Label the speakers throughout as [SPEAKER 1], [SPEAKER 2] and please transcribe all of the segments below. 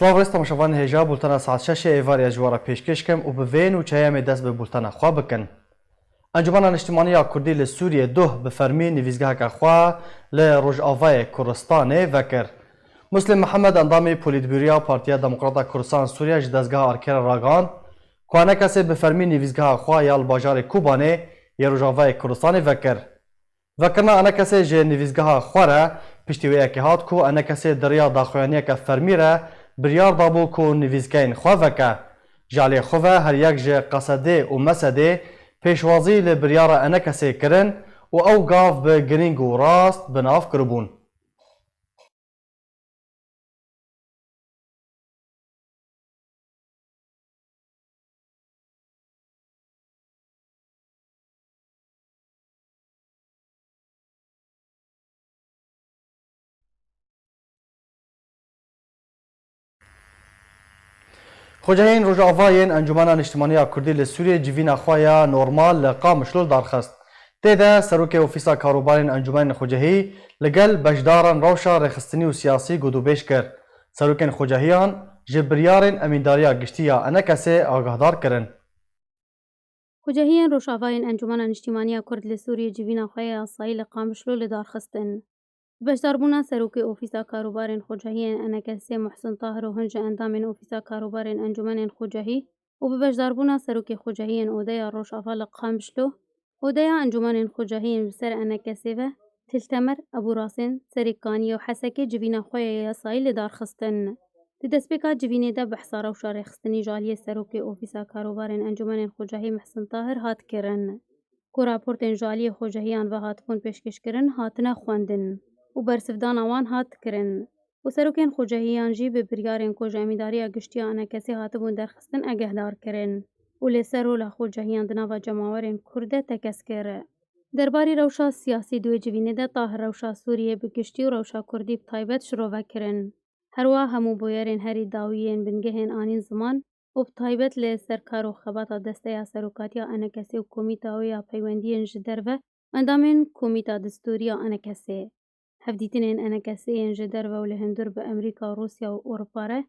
[SPEAKER 1] سلااو ڕێز تەماشەوان هێژا بولتەنە ساعت 6 ئێوارە ژوارە پێشکەشکەم و بڤێن و چایەمێ دەست بە بولتەنە خوا بکەن. ئەنجومەنە نیشتیمانیە کوردی لە سووریە دوه بە فەرمی نویزگاهەکە خوا لە ڕۆژئاڤایە کوردستانê vekir. Muslim Mihemed endamê Polîtbûrûya Partiya Demokrata Kurdistan Sûriya ji dezgeha Arkerê ragihand ku hinekesê bi fermî nivîzgeha xwe ya li bajarê Kubanê yê Rojavayê Kurdistanê vekir. Vekirina hinekesê ji nivîzgeha xwe re piştî wê yekê hat ku hinekesê diriya daxuyaniyeke fermî re biryar dabû ku nivîzgehên xwe veke. Ji alê xwe ve her yek ji Qesedê û Mesedê pêşwazî li biryara hinekesê kirin û ew gav bi girîng û rast bi nav kiribûn. Xwecehên Rojavayên Encumena Niştimaniya Kurdî li Sûriyê civîna xwe ya normal li Qamişlo darxist. Tê de Serokê Ofîsa Karûbarên Encûmenên Xwecehî li gel beşdaran rewşa rêxistinî û siyasî gotûbêj kir. Serokên xwecehiyan ji biryarên emîndariya giştî ya hinekesê agahdar kirin.
[SPEAKER 2] Xwecehiyên Rojavayên Encumena Niştimaniya Kurd li Sûriyê civîna xwe ya yasayî li Qamişlo li darxistin. Beşdarbûna Serokê Ofîsa Karûbarên Xwecehiyên Enekesê Muhsin Tahir û hin ji endamên Ofîsa Karûbarên Encûmenên Xwecehî û bi beşdarbûna Serokê Xwecehiyên Odeya Rojava li Qamişlo, Odeya Encûmenên Xwecehiyên bi ser Enekesê ve Tiltemer, Ebûrasên, Serêkaniyê û Hesekê civîna xwe ya yasayî li darxistin. Di destpêka civînê de behsa rewşa rêxistinî ji aliyê Serokê Ofîsa Karûbarên Encûmenên Xwecehî Muhsin Tahir hat kirin. Ku raportên ji aliyê xwecehiyan ve hatibûn pêşkêşkirin hatine xwendin û bersivdana wan hat kirin. û serokên xwecehiyan jî bi biryarên ku ji emîndariya giştî ya Enekesê hatibûn derxistin agehdar kirin û lêser rola xwecehiyan di nava cemawerên Kurd de tekeskir. Derbarê rewşa siyasî di wê civînê de Tahir rewşa Sûriyê bi giştî û rewşa Kurdî bi taybet ji rove kirin. Herwa hemû boyerên herî dawiyên bingehên anîn ziman û bi taybet lê ser kar û xebata desteya Serokatiya Enekesê û Komîta wê ya peywendiyên ji derve endamên Komîta Distûrî ya Enekesê. Hevdîtinên Enekeseyên ji derve û li hundir bi Amerîka, Rûsya û Ewropa re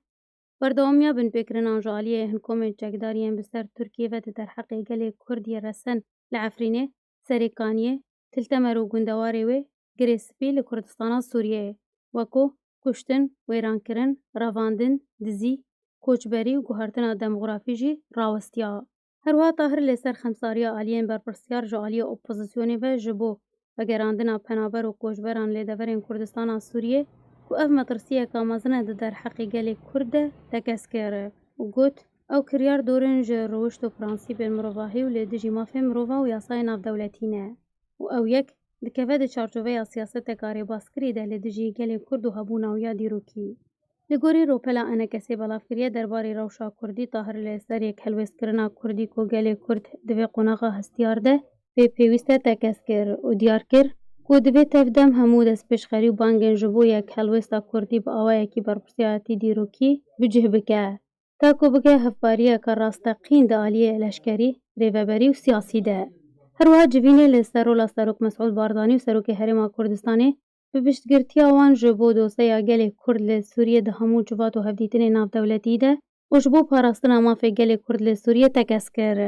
[SPEAKER 2] berdewamiya binpêkirinan ji aliyê hinkomên çekdariyên bi ser Tirkiye ve di derheqê gelê Kurd yê Resen li Efrînê, Serêkaniyê, Tiltemer û gundewarê wê girê spî li Kurdistana Sûriyeyê wekû kuştin, wêrankirin, revandin, dizî, koçberî û guhertina demografî jî rawestiya. Herwiha Tahir lê ser xemsariya aliyên berpirsyar ji aliyê opozisyonê ve ji bo vegerandina penaber û koçberan lêdeverên Kurdistana Sûriyê ku ev metirsiyeka mezin e di derheqê gelê Kurd de tekeskir û got ew kiryar dorin ji rûişt û pransîpên mirovahî û lê dijî mafê mirova û yasayê navdewletî ne û ew yek dikeve di çarçoveya siyaseteka rêbazkirî de lê dijî gelê Kurd û hebûna wî ya dîrokî. Li gorî ropela Enekesê belavkiriye derbarê rewşa Kurdî Tahir lê ser yek helwestkirina Kurdî ku gelê Kurd di vê qonaxa hestiyar de pêpêwîst e tekeskir û diyar kir ku divê tevdem hemû destpêşxerî û bangên ji bo yek helwesta Kurdî bi awayekî berpirsiyatî dîrokî bicih bike. Ta ku bike hevbariyeka rasteqîn di aliyê leşkerî, rêveberî û siyasî de. Herwiha civînê lê ser rola Serok Mesûd Barzanî û Serokê Herêma Kurdistanê bi piştgirtiya wan ji bo doseya gelê Kurd li Sûriyê di hemû civat û hevdîtinên navdewletî de û ji bo parastina mafê gelê Kurd li Sûriyê tekeskir.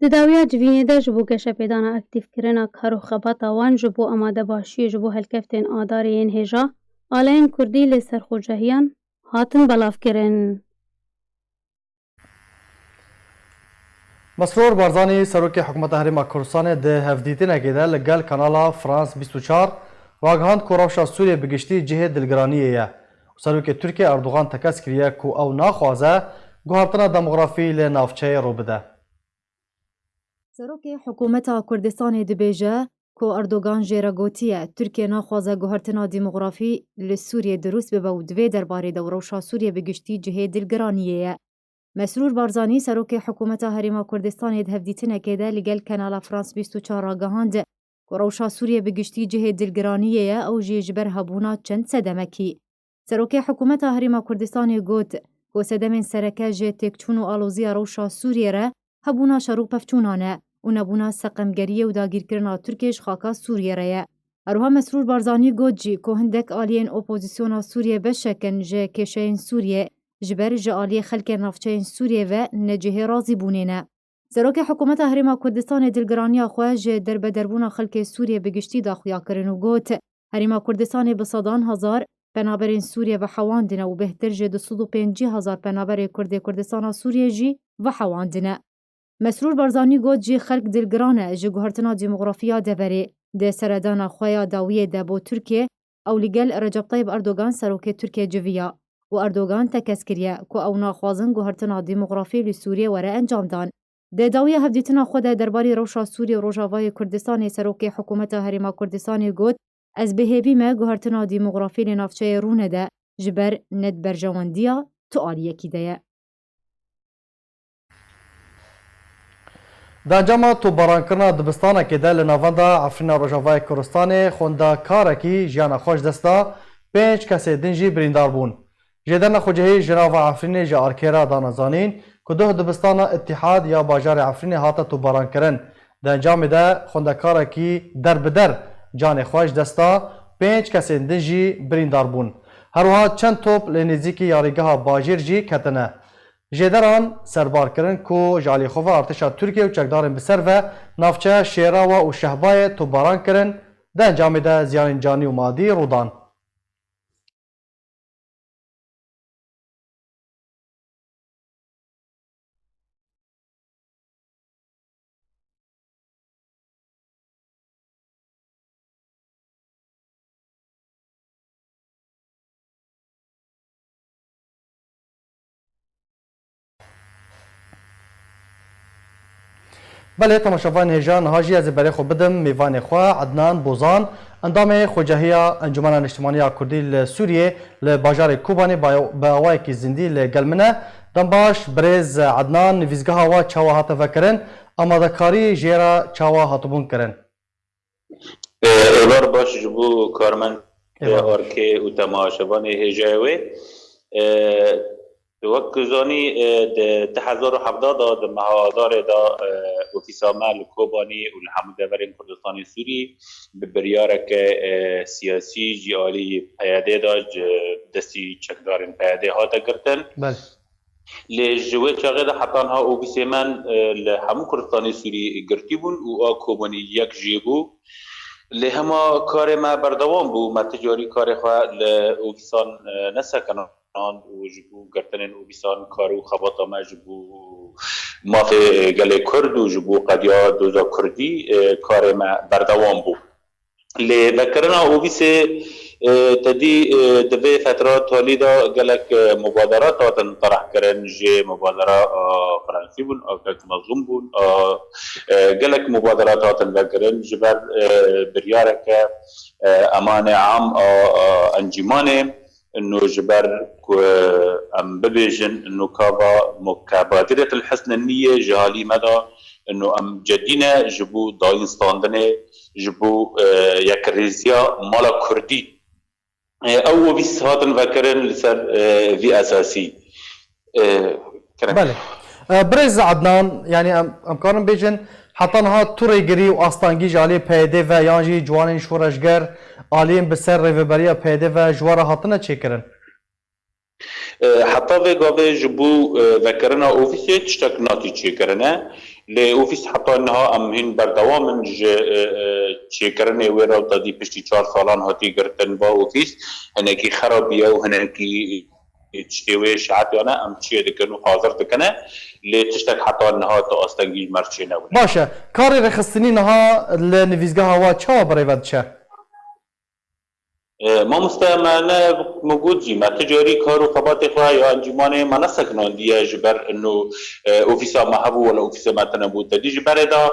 [SPEAKER 2] Di dawiya civînê de ji bo geşepêdana aktîvkirina kar û xebata wan ji bo amadebaşiyê ji bo helkeftên adarê yên hêja, aleyên Kurdî lê ser xwecehiyan hatin belavkirin.
[SPEAKER 1] Mesrûr Barzanî Serokê Hikûmeta Herêma Kurdistanê di hevdîtinekê de li gel kanala France 24 ragihand ku rewşa Sûriyê bi giştî cihê dilgiraniyê ye û Serokê Tirkiye Erdogan tekez kiriye ku ew naxwaze guhertina demografî lê navçeyê rû bide.
[SPEAKER 3] Serokê Hikûmeta Kurdistanê dibêje ku Erdogan jê re gotiye Tirkiye naxwaze guhertina demografî li Sûriyê dirûst bibe û divê derbarê de rewşa Sûriyê bi giştî cihê dilgiraniyê ye. Mesrûr Barzanî Serokê Hikûmeta Herêma Kurdistanê di hevdîtinekê de li gel kanala France 24 ragihand ku rewşa Sûriyê bi giştî cihê dilgiraniyê ye ew jî ji ber hebûna çend sedemekî. Serokê Hikûmeta Herêma Kurdistanê got ku sedemên sereke ji têkçûn û aloziya rewşa Sûriyê re hebûna şer û pevçûnan e û nebûna seqemgeriyê û dagîrkirina Tirkiye ji xaka Sûriyê re ye. Herwiha Mesrûr Barzanî got jî ku hindek aliyên opozisyona Sûriyê beşekin ji kêşeyên Sûriyê جبر جعالی خلک نافچه سوریه و نجه رازی بونینه. سروک حکومت هریما کردستان دلگرانی خواه جه در بدربون خلک سوریه بگشتی داخویا کرن و گوت هریما کردستان بصدان هزار پنابرین سوریه و حواندنه و بهتر جه 250,000 پنابر کردستان سوریه جی و حواندنه. مسرور برزانی گوت جی خلک دلگرانه جه گوهرتنا دیموغرافیا دبری ده سردان خواه داویه ده بو ترکیه او لگل رجب طیب اردوگان سروک ترکیه جویا و اردوگان تکس کریه که او ناخوازن گوهرتنا دیموغرافی لسوریه وره انجام دان. ده داویه هفدیتنا خود درباری روشا سوریه و روژاوای کردستان سروک حکومت هریما کردستان گوت از بهیوی ما گوهرتنا دیموغرافی لنافچه رونه ده جبر ند برجواندیا تو آلیه کی ده.
[SPEAKER 1] د انجام تو بارانکرنا دبستانه کې د لناوندا عفرین روجاوای کردستان خوندا کارکی جیان خوش دستا 5 کس دنجی بریندار بون. جدن خوجهی جناب عفرین جارکرا دانزانین که ده دبستان اتحاد یا باجار عفرین هاتا تو بارانکرن د انجام ده خوندا کارکی در بدر جان خوش دستا 5 کس دنجی بریندار بون. هروها چند توپ لنزیکی یاریگاه باجر جی کتنه. جدران سربار کرن کو جالی خواه ارتشا ترکیه و چکدارن بسر و نافچه شیراوا و شهبای تو باران کرن ده انجام ده زیان جانی و مادی رودان. بله تماشاوان هجان هاجی از برای خو بدم میوان خواه عدنان بوزان اندام خوجهیا انجمن اجتماعی کردی لسوریه لباجار کوبانی با اوای کی زندی لگلمنه دنباش برز عدنان نویزگاه و چاوا هات فکرن آمادهکاری جیرا چاوا هاتبون کرن.
[SPEAKER 4] ایوار باش جبو کارمن آرکه و تماشاوان هجایوی وقت زانی ده 2017 ده مهادار دا اوفیسامل کوبانی و الحمد دورین کردستان سوری به بریارک سیاسی جیالی پیاده دا دستی چکدارین پیاده ها تا گرتن
[SPEAKER 1] بله
[SPEAKER 4] لجوه چاقه ده حتی ها اوفیسامن لحمو کردستان سوری گرتی بون و کوبانی یک جیبو لهما کار ما بردوام بو ما تجاری کار خواه لأوفیسان نسکنن و جبو گرتنن و بیسان کارو خباتا ما جبو مافی گله کرد و جبو قدیا دوزا کردی کار ما بردوام بو لی بکرنا و بیس تدی دوی فترات تالیدا گلک مبادرات آتن طرح کرن جه مبادرات فرانسی بون آکاک مظلوم بون گلک مبادرات آتن بکرن جبر بریارک امان عام انجمانه انه جبر ام ببيجن انه كبادرة الحسن النية جهالي مدى انه ام جدينا جبو داين ستاندنه جبو يكريزيا مالا كردي او بيس هاتن فكرن لسر في اساسي
[SPEAKER 1] بله برز عدنان يعني امكارن بيجن حتى نها توريگري و استانگي جالي پیده و یانجی جوانین شورشگر آلیم بسر ریوبریا پیده و جوار هاتنه چه کرن؟
[SPEAKER 4] حتى في قاضي جبو ذكرنا اوفيس تشتك ناتي چه کرنه لاوفيس حتى انها امهن بردوام چه کرنه ويرا دادي پشتی 4 سالان هاتی گرتن با اوفيس هنکی خرابیه و هنکی تشتوي شعاتيانا ام چه دكنو حاضر دكنه لتشتك حتى انها تو استنگي مرچه نبود
[SPEAKER 1] باشه کاری رخصتنی نها لنویزگاه ها چه برای چه؟
[SPEAKER 4] ما مستعملنا موجود جي ما تجاري كارو خبات خواه يا انجمان ما نسكنون دي جبر انه اوفيسا ما هبو ولا اوفيسا ما تنبو تدي جبر دا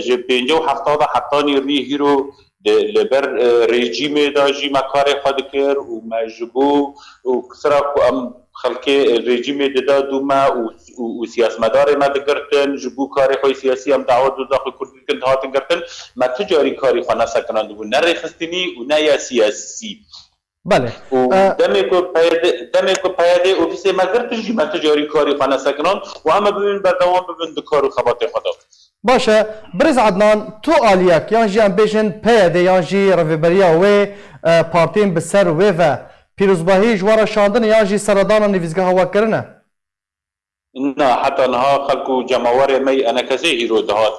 [SPEAKER 4] ج بينجو هفتاد حتى نيري هيرو لبر ريجيم دا جي ما كاري خاد كر وما جبو وكسرا ام خلقي ريجيم دا دوما وسياسمدار ما دقرتن جبو كاري خوي سياسي ام دعوت داخل كردي كنت هاتن قرتن ما تجاري كاري خو نسكنون دو نري خستني ونا سياسي
[SPEAKER 1] بله
[SPEAKER 4] دمكو پیاده اوفیس ما گرتن ما تجاري كاري خو نسكنون و اما ببين بردوام ببين دكارو خبات خدا
[SPEAKER 1] باشه برز عدنان تو آلیک یان جی ام بیشن پیاده یان جی رویبریا و پارتین بسر و پیروزباهی جوارا شاندن یا جی سردان نویزگاه وکرنه؟
[SPEAKER 4] نه حتی نها خلکو جماوار می انا کسی هیرو دهات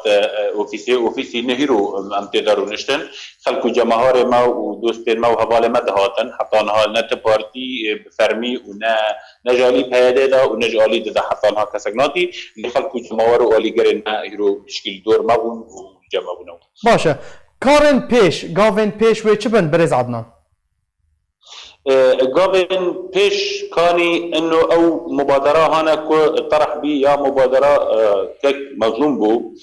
[SPEAKER 4] اوفیسی نه هیرو امتدارو نشتن خلکو جماوار ما و دوستین ما و حوال ما دهاتن حتی نها نت پارتی فرمی و نجالی پیاده دا و نجالی دا حتی نها کسگناتی خلکو جماوار و آلیگرین ما هیرو تشکیل دور ما بون و جمع بونو.
[SPEAKER 1] باشه کارن پیش گاوین پیش و چه بن برز عدنان؟
[SPEAKER 4] قبل پیش کانی انه او مبادره هانا کو طرح بی یا مبادره که مظلوم بو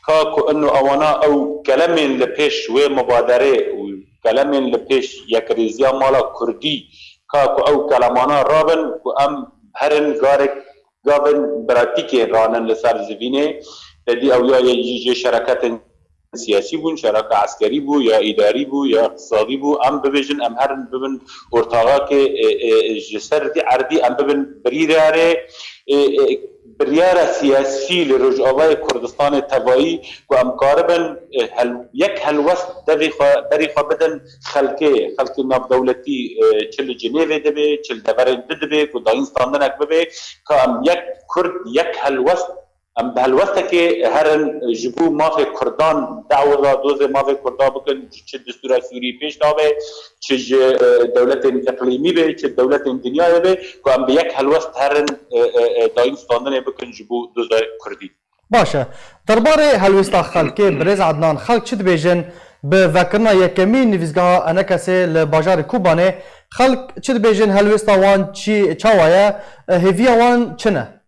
[SPEAKER 4] که انه اوانا او کلمین لپیش و مبادره و کلمین لپیش یک ریزیا مالا کردی که او کلمانا رابن و ام هرن گارک قبل براتیک رانن لسر زبینه دی او یا یه شرکت سیاسی بون شراکه عسکری بو یا اداری بو یا اقتصادی بو ام ببیجن ام هرن ببن ارتاقا که جسر دی عردی ام ببن بریار سیاسی لرجعوای کردستان تبایی و ام کاربن یک هلوست دری خواه بدن خلقی ناب دولتی چل جنیوه دبه چل دبرن دبه که داینستاندنک ببه که ام یک کرد یک هلوست ام بهالوقت که هرن جبو مافی کردان دعوه دوز مافی کردان بکن چه دستور سوری پیش دابه چه دولت اقلیمی به چه دولت دنیای به که ام به یک هلوست هرن دایم ستاندن بکن جبو دوز کردی.
[SPEAKER 1] باشه درباره هلوستا خلکی برز عدنان خلک چه دبیجن به وکرنا یکمی نویزگاه انا کسی لباجار کوبانه خلک چه دبیجن هلوستا وان چی چاوایه هیویا وان چنه؟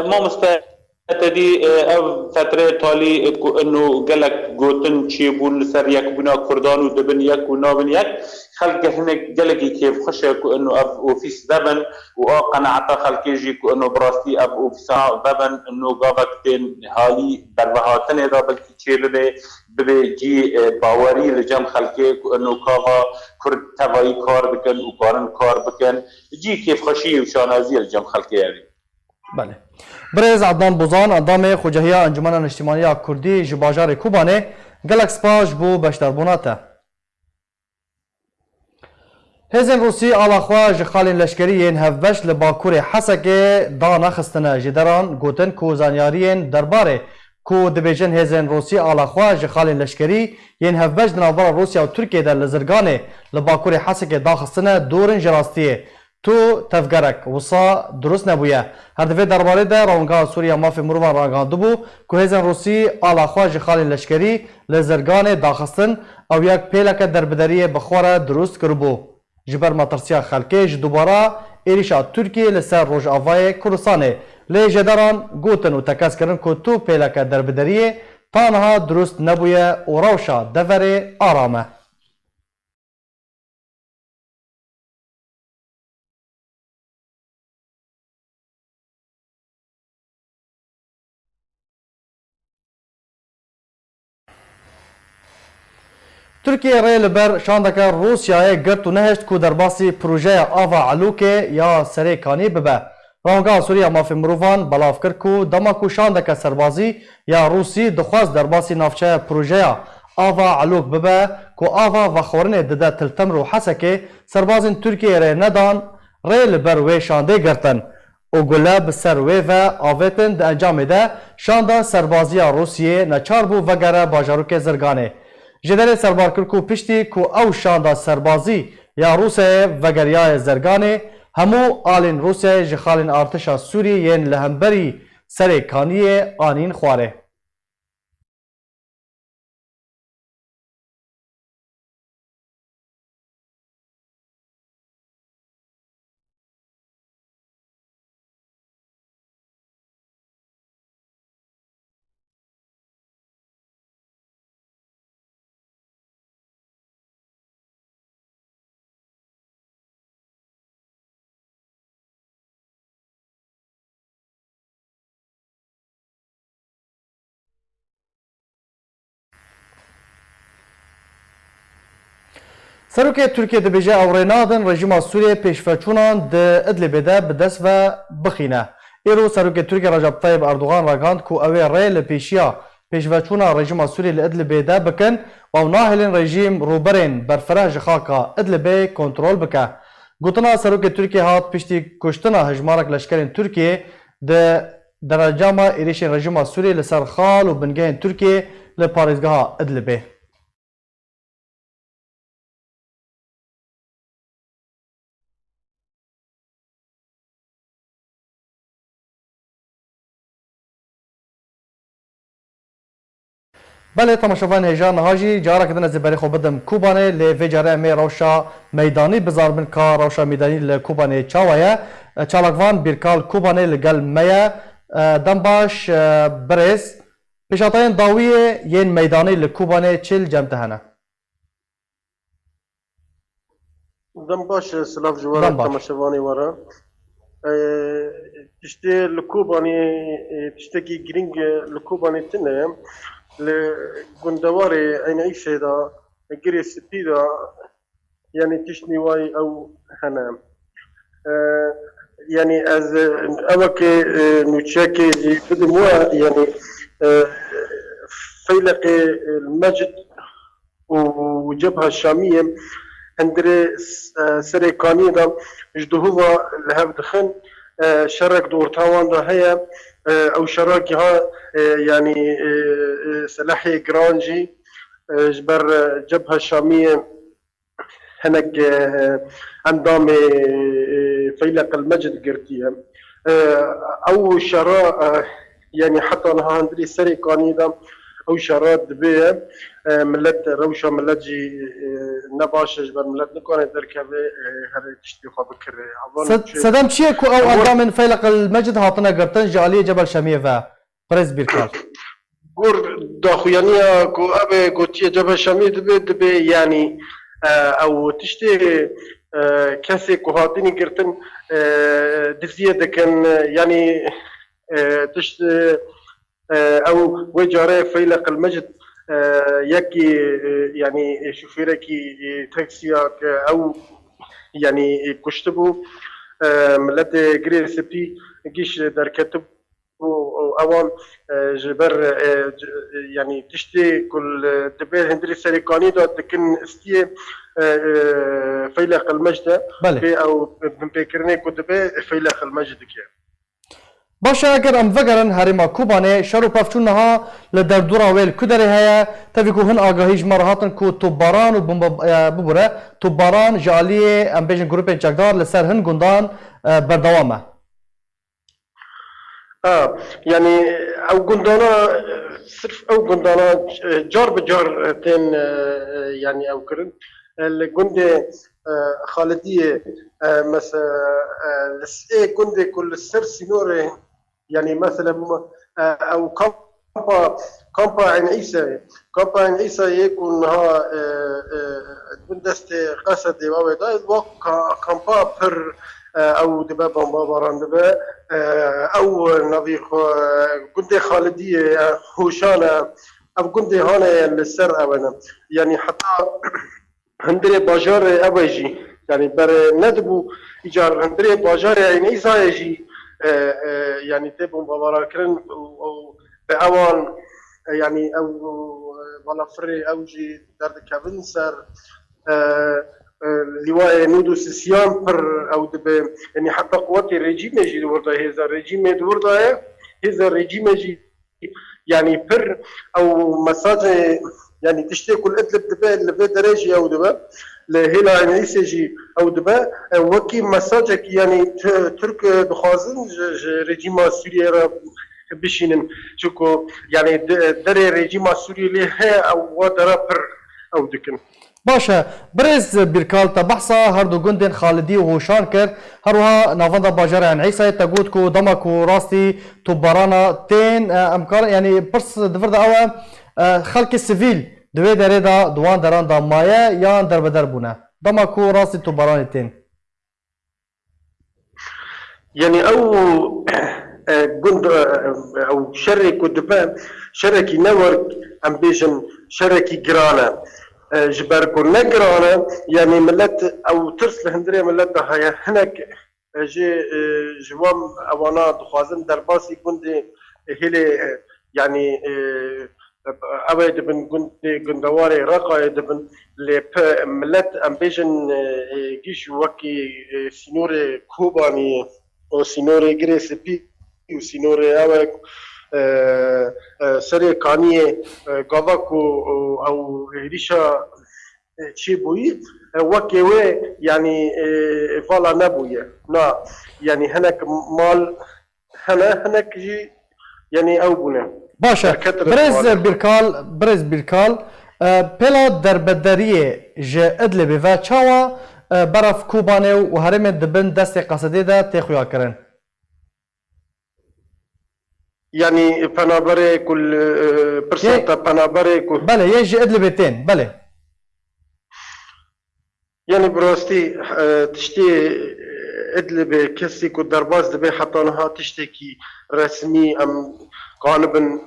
[SPEAKER 4] ما مستعدی او فتره تالی کو انه گلک گوتن چی بون سر یک بنا کردان و دبن یک و نابن یک خلق هناك گلکی کیف خوشه کو انه اب اوفیس دبن و قناعت خلقی جی کو انه براستی اب اوفیسا دبن انه گاوکتن حالی بربهاتن دا بلکی چیل به جی باوری لجم خلقی کو انه کاغا کرد توایی کار بکن و کارن کار بکن جی کیف خوشی و شانازی لجم خلقی یعنی.
[SPEAKER 1] بله برز عدنان بوزان اندام خوجهیه انجمن اجتماعی کردی جباجار کوبانه گلک سپاش بو بشتربوناته هزن روسی آلاخوا جخالین لشکری ین هفبش لباکور حسکه دا نخستنه جدران گوتن کو زانیارین درباره کو دبیجن هزن روسی آلاخوا جخالین لشکری ین هفبش دنابرا روسیا و ترکیه در لزرگانه لباکور حسکه دا خستنه دورن جراستیه تو تفگرک وصا درست نبویه هر دفعه درباره ده رونگاه سوریا مافی مروان راگانده بو که هزن روسی آلاخوا جخال لشکری لزرگان داخستن او یک پیلک دربدری بخوره درست کربو جبر مطرسیا خلکیش دوباره ایریشا ترکیه لسر روش آوای کردستانه لی جدران گوتن و تکس کرن که تو پیلک دربدری تانها درست نبویه و روشا دور آرامه ترکیه ریل بر شاندکه روسیای گرت و نهشت که در باسی پروژه آوا علوکه یا سریکانی ببه. رانگاه سوریا مافی مروفان بلاف کرد که دماکو شاندکه سربازی یا روسی دخواست در باسی نافچه پروژه آوا علوک ببه که آوا و خورن دده تلتم رو حسه که سربازین ترکیه ری ندان ریل بر وی شانده گرتن. او گله بسر وی و آویتن ده انجام ده شانده سربازی روسیه نچار بو وگره باجاروک زرگانه. جدال سربار کرد که پشتی که او شانده سربازی یا روسیه وگریای زرگانه همو آلین روسیه جخالین ارتشا سوری ین لهمبری سریکانیه آنین خواره. سروک ترکیه دبیجه اورینادن رژیم سوریه پیشفچونان ده ادلب ده بدست و بخینه. ایرو سروک ترکیه رجب طیب اردوغان راگاند که اوی ری لپیشیا پیشوچونا رژیم سوری لادلب ده بکن و ناهلین رژیم روبرین برفره جخاکا ادلب کنترل بکه. گوتنا سروک ترکیه هات پشتی کشتنا هجمارک لشکرین ترکیه ده درجاما ایریشین رژیم سوری لسر خال و بنگهین ترکیه لپارزگاه ادلب. بله تماشاوان هجان هاجی جارا کدن از بری خو بدم کوبانه ل وجاره می روشا میدانی بزار بن کا روشا میدانی ل کوبانه چاویا چالاکوان بیرکال کوبانه لگل میا دمباش برز پیشاتاین داویه ین میدانی ل کوبانه چل جمتهنه
[SPEAKER 5] دمباش سلاف جوارا تماشاوانی ورا تشتي لكوباني تشتكي جرينج لكوباني تنه لجندواري عين عيشة دا جري ستيدا يعني تشني واي أو هنا يعني از أوك نوتشاكي بدموا يعني فيلق المجد وجبهة الشامية هندري سريكاني دا جدهوا لهاب دخن شرك دور تاوان دا هي او شراكي ها يعني سلاحي جرانجي جبر جبهة الشامية هناك عندهم فيلق المجد قرتيها او شراء يعني حتى انا هندري سري قانيدا او شراء دبيه ملت روشة ملت جي نباش جبر ملت نكون دركبه هذا تشتي خبكر
[SPEAKER 1] سدام تشيكو او اندام من فيلق المجد هاتنا قرتن جاليه جبل شاميه و بريز بيركال
[SPEAKER 5] قر داخويانيا كو ابي قوتيه جبل شاميه دبي يعني او تشتي كاسي كو هاتيني قرتن دفزيه دكن يعني تشتي او وجاره فيلق المجد يكي يعني شوفيركي تاكسياك او يعني كشتبو ملت جري سبتي جيش دركتب اوان جبر يعني تشتي كل دبير هندري سريكاني دا تكن استيه فيلق المجد او بمبكرني كدبي فيلق المجد كي
[SPEAKER 1] باشه اگر ام وگرن هریما کوبانه شرو پفچونها لدردورا ویل کدره هيا تفیکو هن آگاهیج مرهاتن کو توباران و ببره توباران جالیه ام بیجن گروپین چکدار لسر هن گندان بردوامه
[SPEAKER 5] يعني او قندانا صرف او قندانا جار بجار تين يعني او كرن الجندي خالدية مثلا لسه جندي كل السر سينوري يعني مثلا او كامبا عين عيسى يكون ها بندست قصدي وابدا كامبا بر او دبا بمباران دبا او نظير جندي خالدية هوشانة او جندي هانا للسر اونا يعني حتى هندري باجار اوجي يعني بر ندبو ايجار هندري باجار يعني ايزايجي يعني تبو مباركرن او باوان يعني او ولا فري اوجي درد كافنسر لواء نودو سيسيان بر او دب يعني حتى قوات الرجيم يجي دوردا هذا الرجيم دوردا هذا الرجيم يجي يعني بر او مساج يعني تشتي كل ادلب دبا اللي بدرجه او دبا لهلا يعني يسجي او دبا وكي مساجك يعني ترك بخازن رجيم سوريا بشينن شكو يعني دري رجيم سوريا لها او درابر او دكن
[SPEAKER 1] باشه برز بیرکال تا بحثا هر دو گندن خالدی و هوشان کرد هروها نافندا باجر عن عیسی تگود کو دمک و راستی توبارانا تین امکان یعنی پرس دفرد او خلق سیویل دوی دره دا دوان دران دا مایه یا در بدر بونه دمک و راستی توباران تین
[SPEAKER 5] يعني او جند او شرك ودبا شركي نورك ام بيجن شركي جرانا جبركو نجرانا يعني ملت او ترس الهندريه ملت هيا هناك جي جوام اوانا دخوازن درباسي كندي هلي يعني اوه دبن گندوار رقا دبن لپ ملت ام بیجن گیش وکی سینور کوبانی و سینور گریسپی و سینور اوه سر کانیه گاواکو او ریشا چی بوی وکی و یعنی فالا نبویه نه یعنی هنک مال هنک جی یعنی او بونه
[SPEAKER 1] باشە برز بیرکال پێلا دەربەدەریە ژە ئەدلێبێ و چاوە بەرەف کوبانێ و هەرێمێ دەبن دەستی قەسەدێدا تێخویاکردن
[SPEAKER 5] يعني بنابري كل برسنتا بنابري كل
[SPEAKER 1] بله يجي ادلبتين بله
[SPEAKER 5] يعني براستي تشتي ادلب كسي كو درباز دبي حتى انها تشتكي رسمي ام قانبا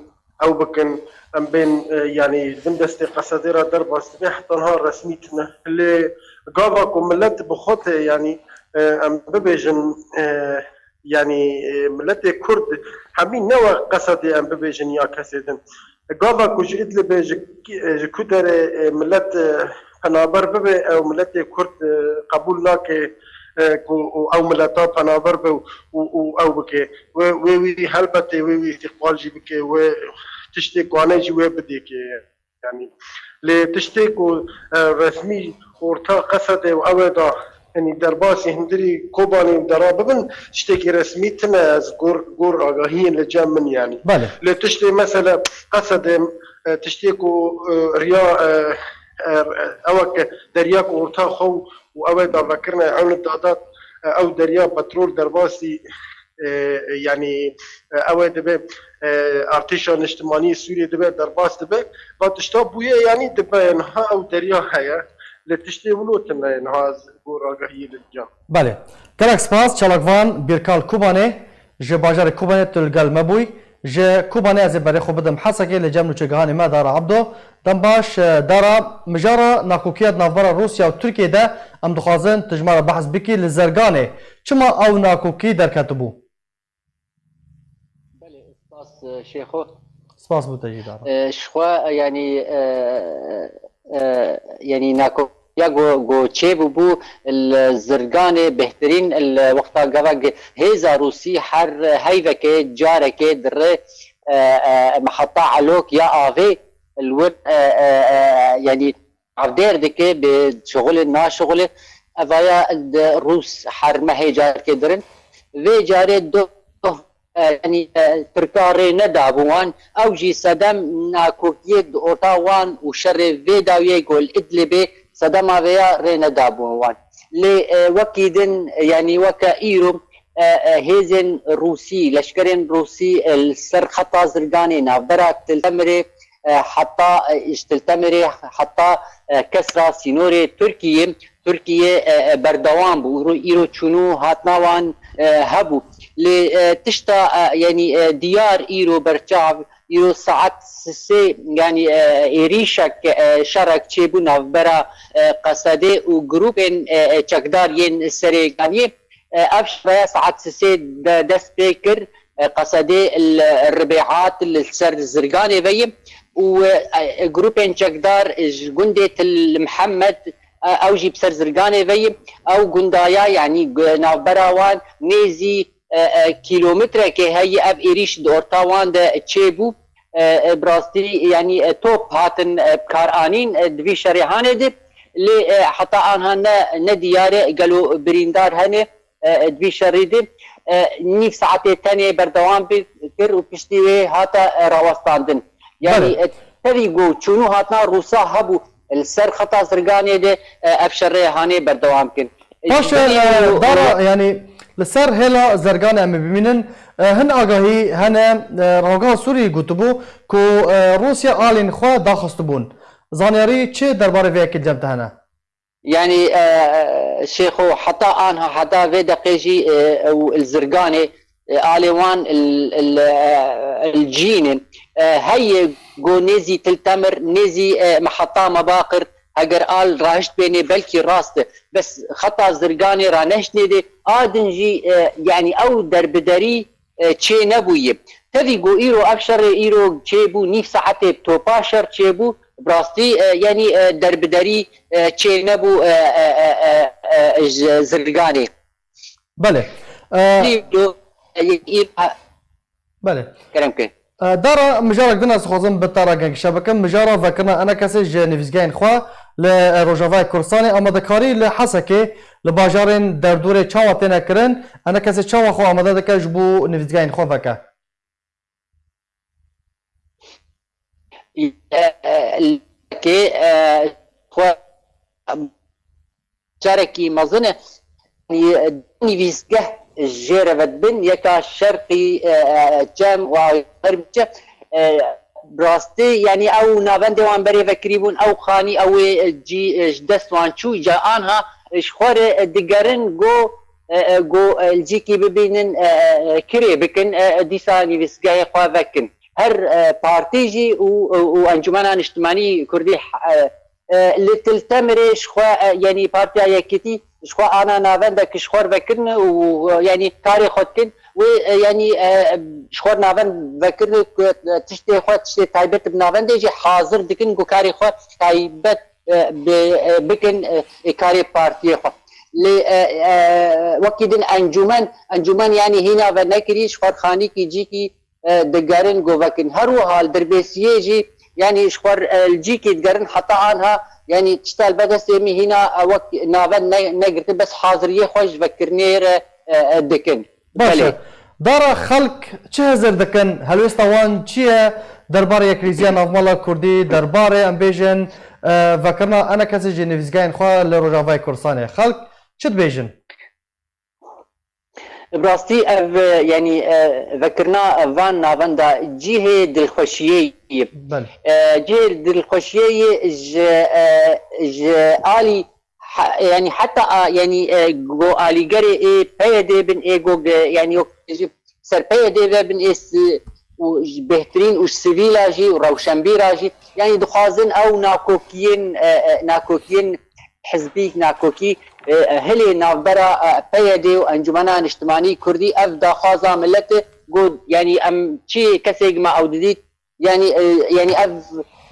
[SPEAKER 5] او بكن ام بين يعني بندستي قصديره درباز دبي حتى انها رسميتنا اللي قافاكم ملت بخوت يعني ام ببيجن يعني ملت كرد همين نوع قصدي ام ببيجن يا كسيدن قافاكو جيت لبيج كتر ملت پنابر ببه او ملت کرد قبول ناکه او ملتا پنابر به او بکه وی هلبته وی استقبال جی بکه و تشتی قانه جی و بده که يعني لتشتی کو رسمی ورتا قصد او دا يعني درباس هندري كوباني درا ببن تشتكي رسمي تنا از غور آگاهين لجمن يعني
[SPEAKER 1] بله
[SPEAKER 5] لتشتي مثلا قصد تشتيكو ريا اوك درياك ورتا خو واو دا ذكرنا عون الدادات او دريا بترول درباسي يعني او دبي ارتشان اجتماعي سوريا دبي درباس دبي باتشتاب بويا يعني دبي انها او دريا هيا لتشتي ولوتنا انها غوراغهي للجام
[SPEAKER 1] بله كلاك سباس چالاكوان بيركال كوباني جه باجار كوباني تلقال مبوي جه كوباني از بري خو بدم حسكي لجمنو چگهاني ما دار عبدو دم باش دارا مجارا ناكوكيات نافبرا روسيا و تركيا ده ام دخوازن تجمع بحث بكي لزرگاني چما او ناكوكي در كتبو
[SPEAKER 6] بله سپاس شیخو
[SPEAKER 1] سپاس بو تجي دارا
[SPEAKER 6] شخوا يعني ناكو يا جو تشيبو بو الزرقاني بهترين الوقت قبل هيزا روسي حر هيفك جارك در محطة علوك يا آفي الور يعني عفدير دكي بشغل ناشغل افايا روس حر ما هي جار كدرن في جاري دو يعني تركاري ندابوان او جي سدم ناكوكيد اوتاوان وشر في داويه يقول ادلبي سدما فيا رينا دابوان لوكيدن يعني وكا ايرو هيزن روسي لشكرين روسي السر خطا زرقاني نافدرا تلتمري حتى تلتمري حتى كسرى سينوري تركيا بردوان بو ايرو تشونو هاتناوان هبو لتشتا يعني ديار ايرو برچاو ايرو ساعت سي يعني ايريشك شرك تشيبو نافبرا قصده و جروبين چكدارين سريغاني ابش فيا ساعت سي دست بيكر قصده الربيعات السر الزرقاني بي و جروبين چكدار جندة المحمد او جي بسر زرقاني بي او جندايا يعني نافبراوان نيزي كيلومتر كي هي اب ايريش دورتاوان ده تشيبو براستي يعني توب هاتن بكارانين دوي شريحان دي لي حتى انها ندياره قالوا بريندار هني دوي شريدي نيف ساعتي تانية بردوان بكر وبشتي هاتا رواستاندن يعني تريقو چونو هاتنا روسا هبو السر خطا زرقاني دي ابشري هاني بردوان كن
[SPEAKER 1] باش دارا يعني لسر هلا زرقان ام ببینن هن آگاهی هن راگاه سوری گوتبو کو روسیا آلین خواه داخست بون زانیاری چه درباره ویکل جمت هنه
[SPEAKER 6] يعني شيخو حتى انها حتى في دقيجي الزرقاني آليوان الجين هي جو نيزي تلتمر نيزي محطة مباقر اگر آل راهشت بيني بلكي راست بس خطا زرقاني رانشت نيدي آدنجي يعني او دربدري چه نبويه كذي جو إيرو أبشر إيرو تشيبو نيف ساعته توباشر تشيبو براستي يعني دربدري تشينبو زرقاني.
[SPEAKER 1] بله بله
[SPEAKER 6] كلامك
[SPEAKER 1] دارا مجارك دنا سخوزن بتارا جنگ شبكه مجارا فكرنا انا كسي جنفزگاين خوا لروجافاي كورساني اما دكاري لحسكه لباجارين در دوره چاواتنا کرن انا كسي چاوا خو اماده دکه جبو نفزگاين خوا فكا
[SPEAKER 6] كي خو شاركي مظنه نيفيسكه جيرفت بن يكا شرقي جام وغرب براستي يعني او نافندي وان بري فكريبون او خاني او جي دست وان شو جا انها شخور دقرن جو الجيكي ببينن كري بكن ديسا نيفيسكاي خوا فكن هر بارتيجي وانجمانا اجتماعي كردي لتلتمري شخوا يعني بارتيا يكتي شخوا انا نافندا كشخور فكرن ويعني كاري خدكن ويعني شخور نافن فكرن تشتي خو تشتي تايبت بنافندا يجي حاضر دكن جو كاري خو تايبت بكن كاري بارتي خو وكيدن انجمن يعني هنا فنكري شخور خاني كي جيكي دقارن جو فكن هرو هال دربيسيجي يعني شخور الجيكي دقارن حتى عنها يعني تشتغل بدا سيمي هنا وقت نافن نقرت بس حاضريه خوش فكرنير دكن
[SPEAKER 1] باشا دارا خلق چه هزر دكن هلوستوان چیه درباره یکریزیا نافمالا کردی درباره ام بیژن فکرنا انا کسی جنویزگاین خواه لروجاوای کورسانه خلق چه بیژن
[SPEAKER 6] براستي يعني ذكرنا فان نافندا جيه دلخوشيه جيه دلخوشيه آلي يعني حتى يعني جو آلي جري بيدي بن جو يعني سر بيدي بن بهترين والسفيلا جي وروشنبيرا جي يعني دخازن او ناكوكيين حزبي ناكوكي هلي نافبرا بيدي وانجمنا اجتماعي كردي افدا خازا ملته قول يعني ام شي كسيق ما اودديت يعني اف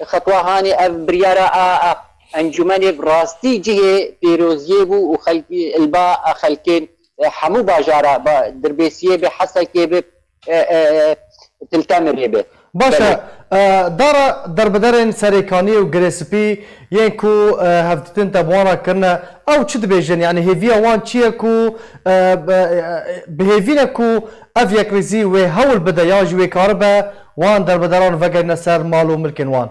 [SPEAKER 6] خطوه هاني اف بريارا انجمني براستي جهه بيروزيبو وخلقي الباء خلقين حمو باجارا دربيسيه بحسكي ب تلتمر به
[SPEAKER 1] باشا دارا دربدرن سريكاني وجريسبي ينكو هفتن تبوانا كرنا او تشد بيجن يعني هيفيا وان تشيكو بهيفينكو افيا كريزي وهول بداياج وكاربا وان دربدران فقر نسر مالو ملكن وان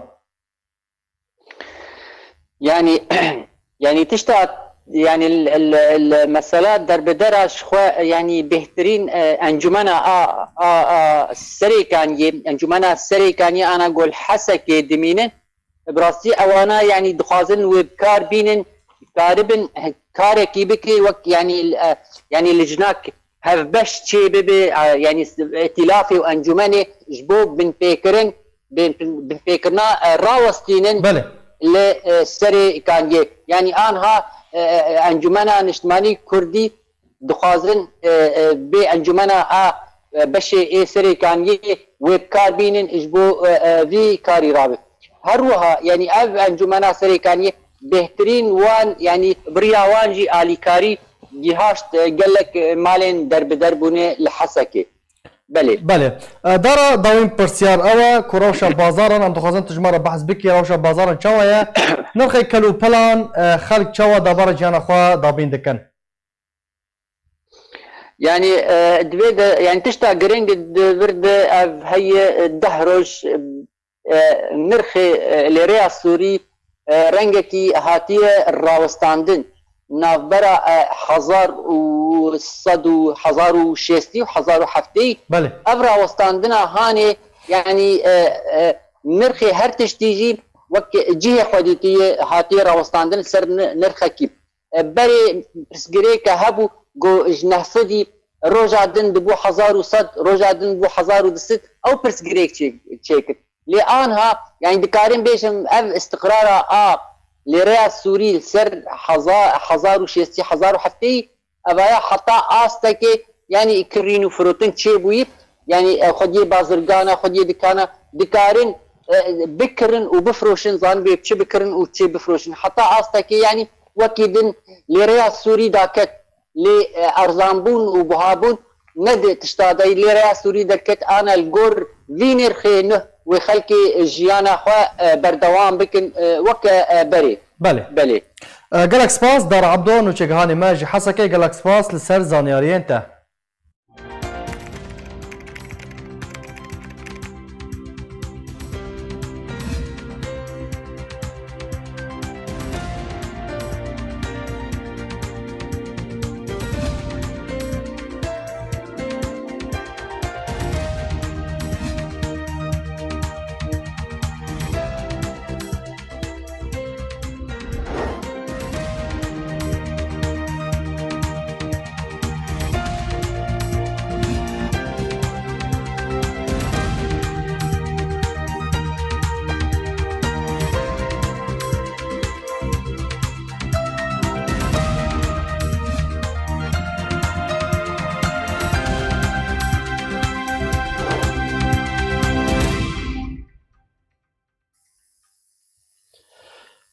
[SPEAKER 6] يعني تشتغل يعني المسألة دربدرة شخوا يعني بهترين انجمنا السريكانية انجمنا السريكانية انا اقول حسكي دمينة براسي اوانا يعني دخازن وبكار بينن كاربن كاركي بكي وك يعني لجناك هفبش تشي ببي يعني ائتلافي وانجمني جبوب بن فكرنا راوستينن
[SPEAKER 1] بله
[SPEAKER 6] للسريكانية يعني انها انجمنا اجتماعي كردي دخازن بانجمنا بشي سريكانية وبكار بينن اجبو في كاري رابط هروها يعني انجمنا سريكانية بهترين وان يعني بريا وانجي آلي كاري جهاش قالك مالين دربونه لحسكي
[SPEAKER 1] بله دارا داوين برسيار اوا كروشا بازارن ام دخازن تجمره بحث بكي روشا بازارن چاويا نرخي كلو بلان خلق چاوا دابار جانا خوا دابين دكن
[SPEAKER 6] يعني دويد يعني تشتا جرينج ورد هي دهروش نرخي لريا السوري رنگكي هاتيه الراوستاندن نافبرا 1160 و 1070
[SPEAKER 1] بله
[SPEAKER 6] افرا وستاندنا هاني يعني نرخي هر تشتيجي وك جهه خديتيه هاتي راوستاندن سر نرخكي بري برسجريكا هبو جو جنحفدي روجا دن دبو 1100 روجا دن دبو 1200 او برسجريك تشيك لانها يعني دكارين بيشم اف استقرار لريا السوري سر 1060 1070 ابايا حتى استكي يعني كرينو فروتن تشيبوي يعني خدي بازرگانا خدي دكانا دكارن بكرن وبفروشن زان بيبش بكرن وتشي بفروشن حتى عاستكي يعني وكيدن لريا السوري داكت لأرزانبون وبهابون ند تشتادي لريا السوري داكت أنا الجور فينر خينه وخلكي جيانا خوا بردوام بكن وك بري
[SPEAKER 1] بله گلک سپاس دار عبدو نوچگهانی ماجی حسکه گلک سپاس لسر زانیارین ته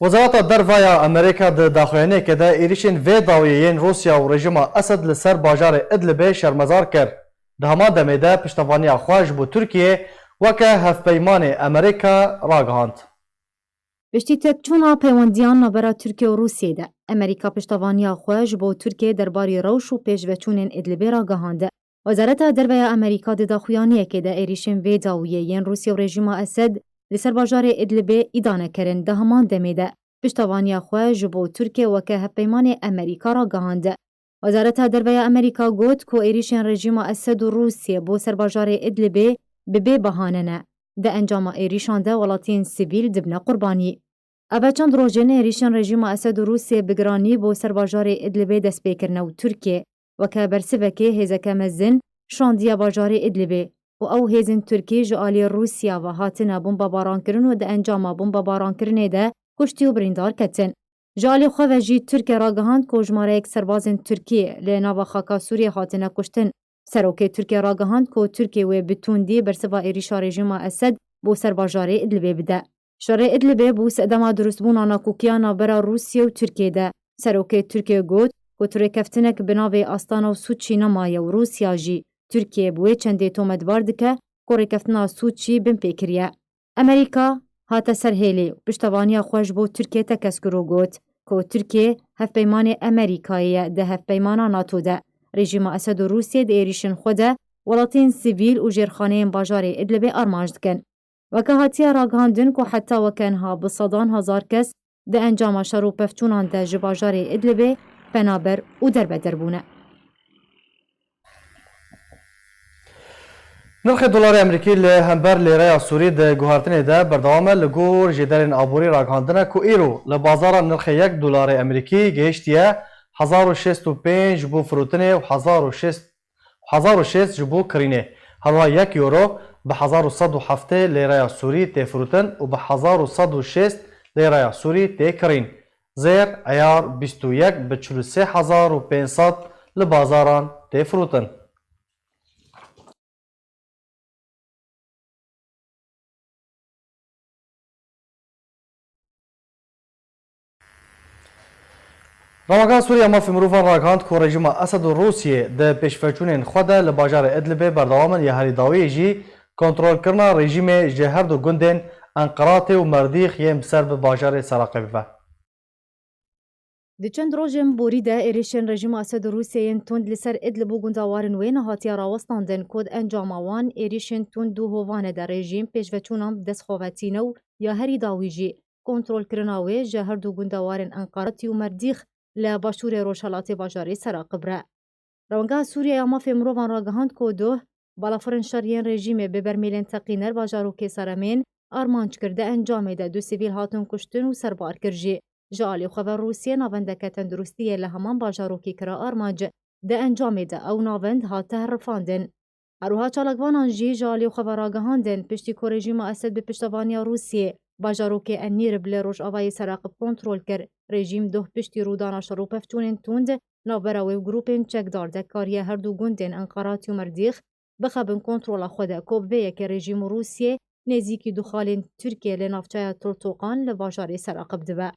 [SPEAKER 1] وزارت الدرفايا أمريكا داخليني كده إيريشين في داويين روسيا ورجيما أسد لسر باجار إدلب شرمزار كر دهما دميده پشتوانيا خواج بو تركيا وكا هف بيمان أمريكا راگهاند.
[SPEAKER 3] پشتی تکچونا پیوندیان نبرا ترکیه و روسیه ده. امریکا پشتوانیا خواج بو ترکیه درباری روش و پیشوچونین ادلبه را گهانده. وزارت درویا امریکا ده داخویانیه که ده ایریشن وی داویه ین روسیه و رژیم اسد لسر باجار ادلبه ایدانه کرن ده همان دمیده. پشتوانیا خواج بو ترکیه وکه هپیمان امریکا را گهانده. وزارت درویا امریکا گوت که ایریشن رژیم اسد و روسیه بو سر باجار ادلبه به بهانه نه. ده انجام ایریشان ده ولاتین سیویل دبنه قربانی. اوه چند روژن ایریشان رژیم اسد و روسیه بگرانی بو سرباجار ادلبه دست بیکرنه و ترکیه و که برسوکه هزکه مزن شاندیا باجار ادلبه و او هزن ترکیه جوالی روسیه و هاتنه بومبا باران کرن و ده انجام بومبا باران کرنه ده کشتی و بریندار کتن. جوالی خواه جی ترکیه را گهاند که جماره یک سربازن ترکیه لناو خاکا سوریه هاتنه کشتن. سروکه ترکیه را گهاند که ترکیه و بتوندی برسوا ایریشان رژیم اسد بو سرباجار ادلبه بده. شرع ادلبه بو سدما درستبونا ناکوکیانا برا روسیه و ترکیه ده. سروکه ترکیه گوت که توره کفتنک بناوی آستانا و سوچی نمایه و روسیا جی. ترکیه بوی چنده تومدوار دکه کوره کفتنا سوچی بم پیکریه. امریکا هاتا سرهیلی پشتوانیا خوش بو ترکیه تکسکرو گوت که ترکیه هف پیمان امریکاییه ده هف پیمانا ناتو ده. رژیم اسد و روسیه ده ایریشن خوده ولاتین سیویل و جرخانه باجار ادلبه ارماج دکن. وکه هاتیه راگهاندن که حتی وکنها بصدان هزار کس ده انجام شروع پفتونان ده جباجار ادلبه پنابر و دربدر بونه.
[SPEAKER 1] نرخ دلار امریکی لهمبر لیره سوری ده گوهرتنی ده بردوامه لگور جدرین آبوری راگهاندنه که ایرو لبازار نرخ $1 امریکی گهشتیه 1065 بو فروتنه و 1006 جبو کرینه. هروا €1 به 1107 لیره سوری تفروتن و به 1106 لیره سوری تکرین. زیر عیار 21 به 43500 لبازاران تفروتن. رمضان سوریا ما فی مروفان راگهاند که رژیم اسد و روسیه ده پیشفچونین خوده لباجار ادلبه بردوامن یهری داوی جی کنترل کرنا رژیم جهر دو گندن انقرات و مردیخ یم سر به باجار سراقه بفه.
[SPEAKER 3] د چند روژم بوری ده ایریشن رژیم اسد روسیه تند لسر ادلب و گنداوارن وین هاتیا راوستاندن کود انجام وان ایریشن تند دو هوانه ده رژیم پیشفچونام دست خواتینو یهری داوی جی کنترل کرناوی جهر دو گنداوارن انقرات و مردیخ لباشور روشالات باجاری سراقبره. روانگاه سوریه اما فی مروان راگهاند که دوه بالافرن شریان رژیم به برمیلین تقینر باجارو که سرمین آرمانچ کرده انجام ده دو سیویل هاتون کشتن و سربار کرجی. جالی خبر روسیه ناوندکه تندرستیه لهمان باجارو که کرا آرمانج ده انجام ده او ناوند هاته رفاندن. هروها چالکوان آنجی جالی خبر راگهاندن پشتی که رژیم اسد به پشتوانی روسیه باجارو که انیر بله روش آوای سراقب کنترل کر. رژیم دوه پشتی رودانا شروع پفتونین توند نابراوی و گروپین چک دارده کاریه هر دو گوندین انقراتی و مردیخ بخبن کنترل خود کوبوی که رژیم روسیه نزیکی دو خالین ترکیه لنافچای ترتوقان لباجار سراقب دبه.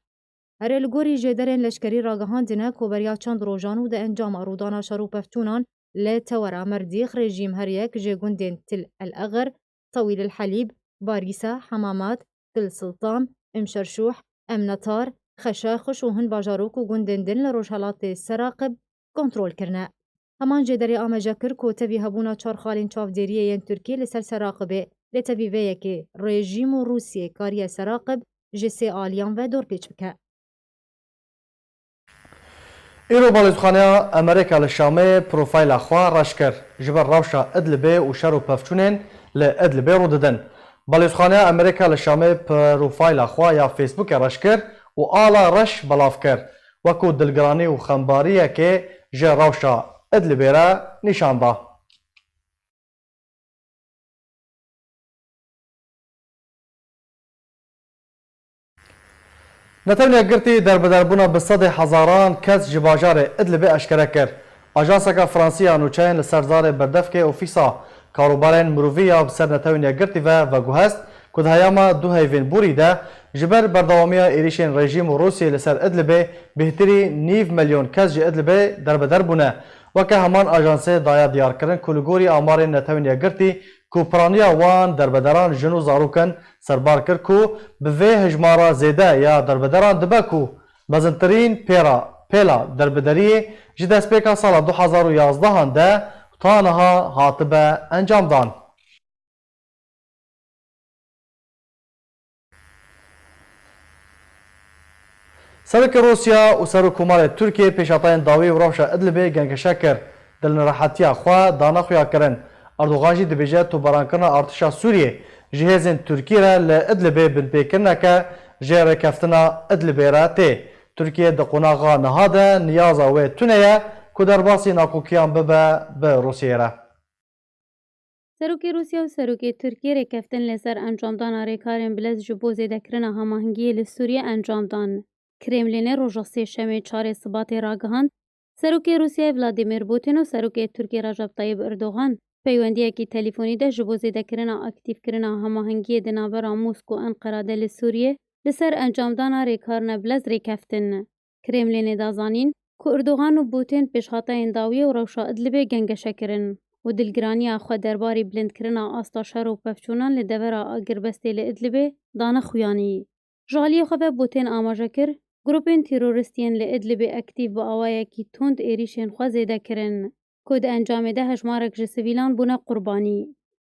[SPEAKER 3] هر الگوری جدرن لشکری راگهاندنه کوبریا چند روزانو ده انجام رودانا شروع پفتونان لتورا مردیخ رژیم هر یک جگوندین تل الاغر طويل الحليب باريسا حمامات تل سلطان امشرشوح امنطار خشاخش و هن باجاروک و گوندندن لروجهالات سراقب کنترول کرنه. همان جدری آمجا کر کو تبی هبونا چار خالین چافدریه ین ترکیه لسر سراقبه لتبی ویه که رژیم و روسیه کاریه سراقب جسی آلیان و دور پیچ بکه.
[SPEAKER 1] ایرو بالیزخانه امریکا لشامه پروفایل خواه رش کر جبر روشا ادلبه و شر و پفچونین لادلبه رو ددن. بالیزخانه امریکا لشامه پروفایل خواه یا فیسبوک رش کر و آلا رش بلاف کر وکو دلگرانی و خمباریه که جه روشا ادلبه را نشان ده. نتونیا گرتی در بدربونا بصد هزاران کس جباجار ادلبه اشکره کرد. آژانسکا فرانسیا نوچین لسرزار بردفک اوفیسا کاروبارین مروفیا بسر نتونیا گرتی و گوهست کد هیاما دو هیوین بوری ده جبر بردوامیا ایریشین رژیم و روسیه لسر ادلبه بهتری 9 میلیون کس جه ادلبه در بدربونه وکه همان آژانسه دایا دیار کرن کلگوری آمار نتونیا گرتی کوپرانیا وان دربدران جنو زاروکن سربار کر کو به هجمارا زیده یا دربدران دبه کو بزنترین پیلا دربدری جدست پیکا سال 2011 هنده تانها هاتبه انجام دان. سرک روسیا و سرک کمال ترکیه پیشاتین داوی و روشا ادلبه گنگشه کر دل نراحتیا خواه دانا خویا کرن. اردوغان جی دبیجه تو برانکرنا ارتشا سوریه جهازین ترکیه را لادلبه بن پیکرنه که جه رکفتنا ادلبه را تی. ترکیه دقوناغا نهاده نیازا و تونه که در باسی ناکوکیان ببه به روسیه را.
[SPEAKER 2] سروکی روسیا و سروکی ترکیه رکفتن لسر انجام دان ریکارن بلز جبو زیده کرنا هماهنگی لسوریه انجام دان. کرملین روژا سه شمه 4 سبات راگهاند سروکی روسیه ولادیمیر پوتین و سروکی ترکیه رجب طیب اردوغان پیوندیکی تلفنی ده جبو زیده کرنا اکتیف کرنا هماهنگی دنابرا موسکو انقره ده لسوریه لسر انجام دان ریکارن بلز رکفتن. کرملین دازانین که اردوغان و پوتین پیشخاطه انداویه و روشا ادلبه گنگشه کرن و دلگرانی خود درباری بلند کرنا آستا شر و پفچونان لدورا آگربستی لادلبه دانه خویانی. جالی خواه پوتین آماجه کر گروپین تیروریستین لادلبه اکتیف با آوائه کی تند ایریشین خواه زیده کرن. کد انجام ده هجمارک جسویلان بونه قربانی.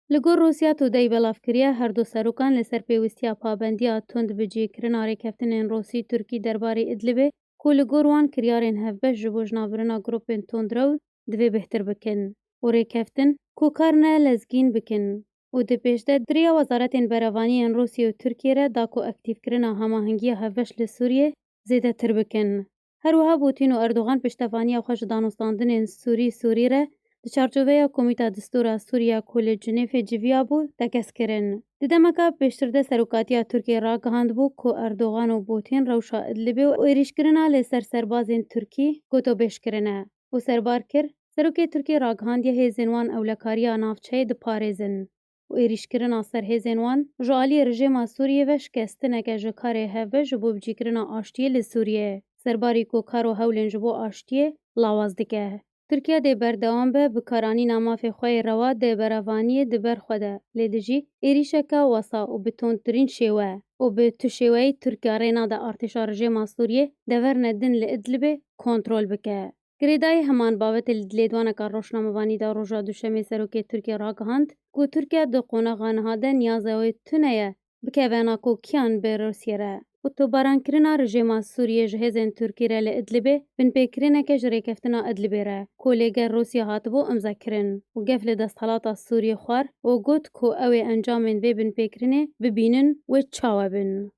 [SPEAKER 2] لگور روسیا تو دی بلاف کریه هر دو سروکان لسر پیوستیا پابندیا تند بجی کرنا ریکفتن روسی ترکی درباری ادلبه که لگور وان کریارین هفبش جبوج نابرنا گروپین تند رو دوی بهتر بکن. و ریکفتن که کارنه لزگین بکن. و ده پیشده دریا وزارتین بروانی روسیه و ترکیه را دا که اکتیف کرنا هماهنگی هفبش لسوریه زیده تر بکن. هر وها پوتین و اردوغان پشتوانی و خوش دانستاندن سوری را د چارچوبه کمیته دستور سوریه کل جنیف جویا بو دکس کرن. ددمکا پیشترده سروکاتیا ترکیه را گهاند بو که اردوغان و پوتین روشا ادلبه و ایریش کرنا لسر سربازین ترکی گوتو بیش کرنه. و سربار کر سروکی ترکیه را گهاند یه هزینوان اولکاریا نافچه د پارێزن. و ایریش کرنا سر هزینوان جالی رژیم سوریه و شکستنه که جکاره هفه جبو بجی کرنا آشتیه لسوریه. سرباری کو کارو هولن جبو آشتیه لاواز دکه. ترکیه ده بردوام به بکارانی ناماف خواه روا ده بروانی ده برخوده لیدجی ایریشکا واسا و بتونترین شیوه و به تو شیوه ترکیه رینا ده ارتشا رژیم سوریه ده ورندن لادلبه کنترول بکه. گریدای همان باوت لیدوانه که روشناموانی ده روژا دوشمی سروکی ترکیه را گهاند که ترکیه ده قوناغانها ده نیازه و تونه بکه وناکو کیان به روسیه ره. و تو بارانکرنا رژیم سوریه جهازین ترکی را لادلبه بن پیکرینه که جریکفتنا ادلبه را کلیگر روسیه هاتبو امضا کرن و گفل دستحالات سوریه خوار و گوت که اوی انجامین بی بن پیکرینه ببینن و چاوبن.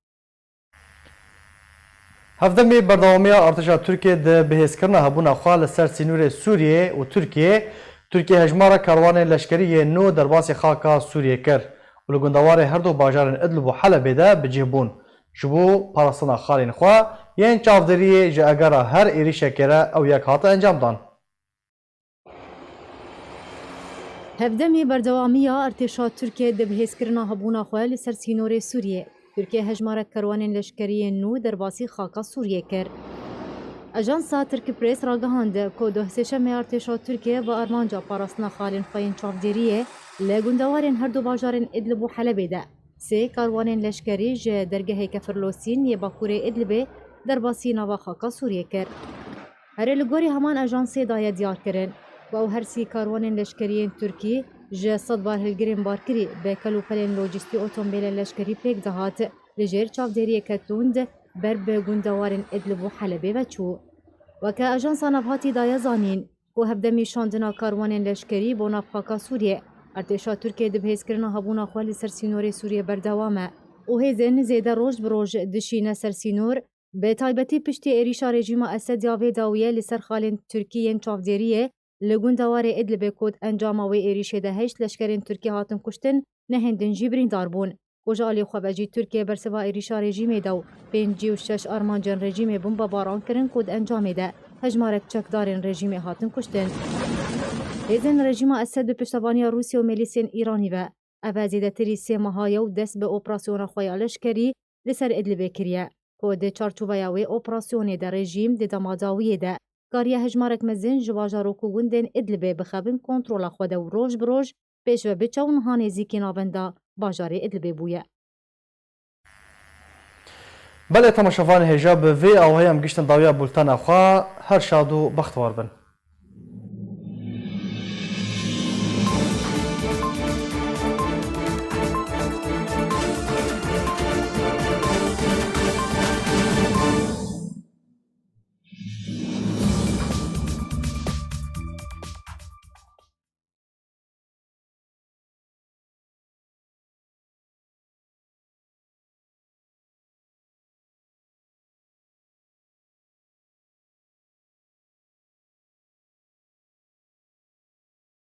[SPEAKER 1] هفدمی بردوامیا ارتشا ترکیه ده بهیز کرنا هبونا خواه لسر سینور سوریه و ترکیه هجمارا کاروان لشکری نو در باسی خاکا سوریه کر و لگندوار هر دو باجارن ادلب و حلبه ده بجهبون. جبو پارستنا خالین خواه ین چافدریه جه اگرا هر ایریشه کره او یک هات انجام دان.
[SPEAKER 3] هەفدەمی بەردەوامیە ئەرتێشا تورکیە دەبهێزکردنا هەبوونا خۆ لەسەر سینۆرê Sûriyê. Tirkiye hejmarek kerwanên leşkeriyên nû derbasî xaka Sûriyê kir. Ajansa Tirkipress ragihand ku di şemê artêşa Tirkiye bi armanca parastina xalên xwe yên çavdêriyê li gundewarên her du bajarên Idlib û Helebê de sê karwanên leşkerî ji dergehê Kefirlosîn yê Bakurê Idlibê derbasî nava xaka Sûriyê kir. Herê li gorî heman ajansê daye diyar kirin ku ew her sî karwanên leşkeriyên Tirkî ji sed bar hilgirên barkirî bi kelûpelên lojîstî otomobîlên leşkerî pêk dihat li jêr çavdêriyeke tund ber bi gundewarên Idlib û Helebê veçû. Weke ajansa navhatî daye zanîn ku hevdemî şandina karwanên leşkerî bo navxaka Sûriyê, artêşa Tirkiye dibihêzkirina hebûna xwe li ser sînorê Sûriyê berdewam e û hêzên zêde roj bi roj dişîne ser sînor, bi taybetî piştî êrîşa rejîma Esed ya vê dawiye li ser xalên Tirkî yên çavdêriyê li gundewarê Idlibê ku encama wê êrîşê de heşt leşkerên Tirkî hatin kuştin, nehêndin jî birîndar bûn. Ku ji alî xwebecî Tirkiye bersiva êrîşa rejîmê de û 56 armancên rejîmê bombebaran kirin ku di encamê de hejmarek çekdarên rejîmê hatin kuştin. Hêzên rejîma Esed bi piştevaniya Rûsya û milîsên Îranî ve ev e zêdetirî sê meha ye û dest bi operasyona xwe ya leşkerî li ser Idlibê kiriye ku di çarçoveya wê operasyonê de rejîm di damadawiyê de kariye hejmarek mezin ji bajarok û gundên Idlibê bixebin kontrola xwe de û roj bi roj pêş ve biçe û niha nêzîkî navenda bajarê Idlibê bûye.
[SPEAKER 1] Belê temaşevanê hêja bi vê awayê em giştin dawiya bultena xwe her şad û bextewar bin.